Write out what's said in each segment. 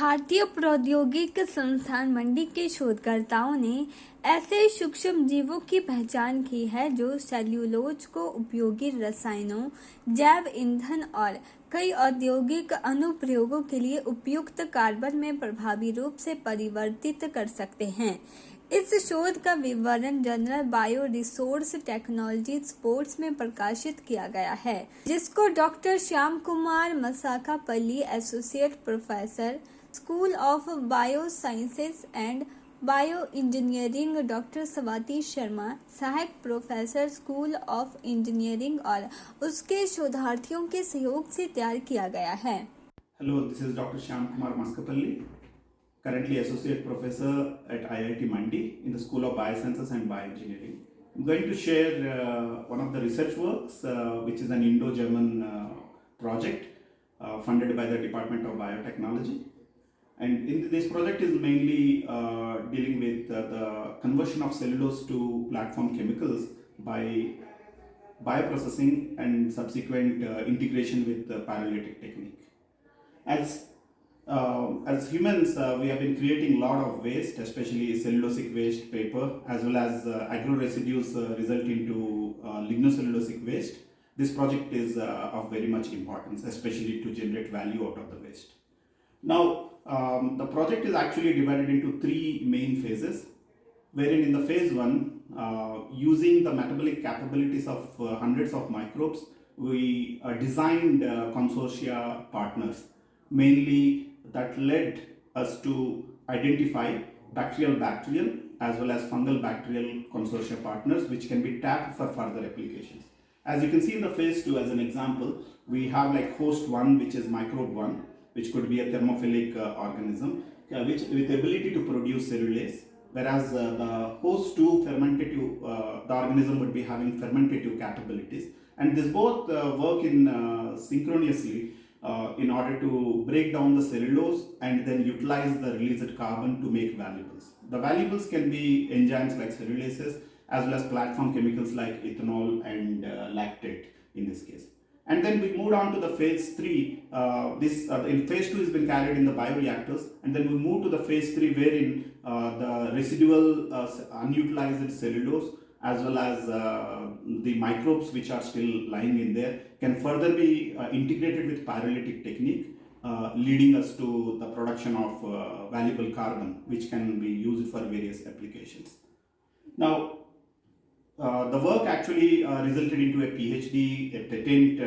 भारतीय प्रौद्योगिकी संस्थान मंडी के शोधकर्ताओं ने ऐसे सूक्ष्म जीवों की पहचान की है जो सेल्यूलोज को उपयोगी रसायनों, जैव ईंधन और कई औद्योगिक अनुप्रयोगों के लिए उपयुक्त कार्बन में प्रभावी रूप से परिवर्तित कर सकते हैं। इस शोध का विवरण journal bio resource technology reports में प्रकाशित किया गया है, जिसको doctor Shyam Kumar Masakapalli, associate professor, school of bio sciences and bio engineering, doctor Swati Sharma, सहायक प्रोफेसर, स्कूल ऑफ इंजीनियरिंग, और उसके शोधार्थियों के सहयोग से तैयार किया गया है। Hello, this is Dr. Shyam Kumar Maskapalli, currently Associate Professor at IIT Mandi in the School of Biosciences and Bioengineering. I'm going to share one of the research works, which is an Indo-German project funded by the Department of Biotechnology. And this project is mainly dealing with the conversion of cellulose to platform chemicals by bioprocessing and subsequent integration with the pyrolytic technique. As humans, we have been creating a lot of waste, especially cellulosic waste, paper, as well as agro residues result into lignocellulosic waste. This project is of very much importance, especially to generate value out of the waste. Now, the project is actually divided into three main phases, wherein in the phase one, using the metabolic capabilities of hundreds of microbes, we designed consortia partners, mainly that led us to identify bacterial as well as fungal bacterial consortia partners which can be tapped for further applications. As you can see in the phase 2, as an example, we have like host 1, which is microbe 1, which could be a thermophilic organism which with ability to produce cellulase, whereas the host 2 fermentative, the organism would be having fermentative capabilities, and this both work in synchronously in order to break down the cellulose and then utilize the released carbon to make valuables. The valuables can be enzymes like cellulases as well as platform chemicals like ethanol and lactate in this case. And then we moved on to the phase 3. In phase 2 has been carried in the bioreactors, and then we moved to the phase 3 wherein the residual unutilized cellulose as well as the microbes which are still lying in there can further be integrated with pyrolytic technique, leading us to the production of valuable carbon which can be used for various applications. Now, the work actually resulted into a PhD, a patent,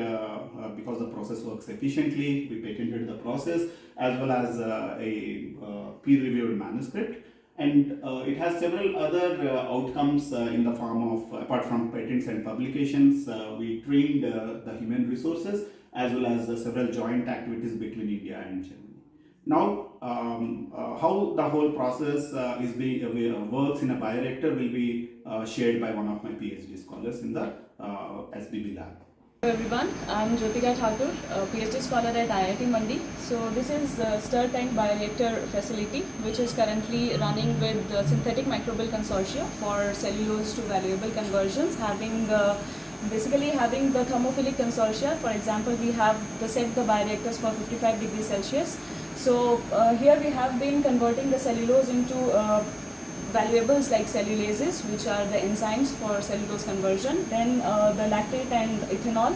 because the process works efficiently. We patented the process as well as a peer-reviewed manuscript. And it has several other outcomes in the form of, apart from patents and publications, we trained the human resources as well as several joint activities between India and Germany. Now, how the whole process works in a bioreactor will be shared by one of my PhD scholars in the SBB lab. Hello everyone, I am Jyotika Thakur, a PhD scholar at IIT Mandi. So this is the stir tank bioreactor facility which is currently running with the synthetic microbial consortia for cellulose to valuable conversions, basically having the thermophilic consortia. For example, we have set the bioreactors for 55 degrees Celsius. So here we have been converting the cellulose into valuables like cellulases, which are the enzymes for cellulose conversion, then the lactate and ethanol.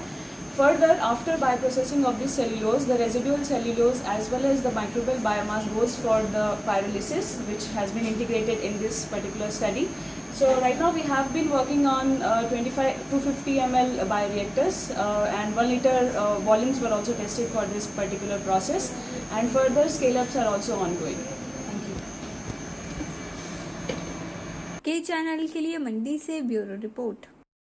Further, after bioprocessing of this cellulose, the residual cellulose as well as the microbial biomass goes for the pyrolysis, which has been integrated in this particular study. So right now we have been working on 250 ml bioreactors and 1 liter volumes were also tested for this particular process, and further scale-ups are also ongoing. Thank you. के channel के लिए मंडी से bureau report.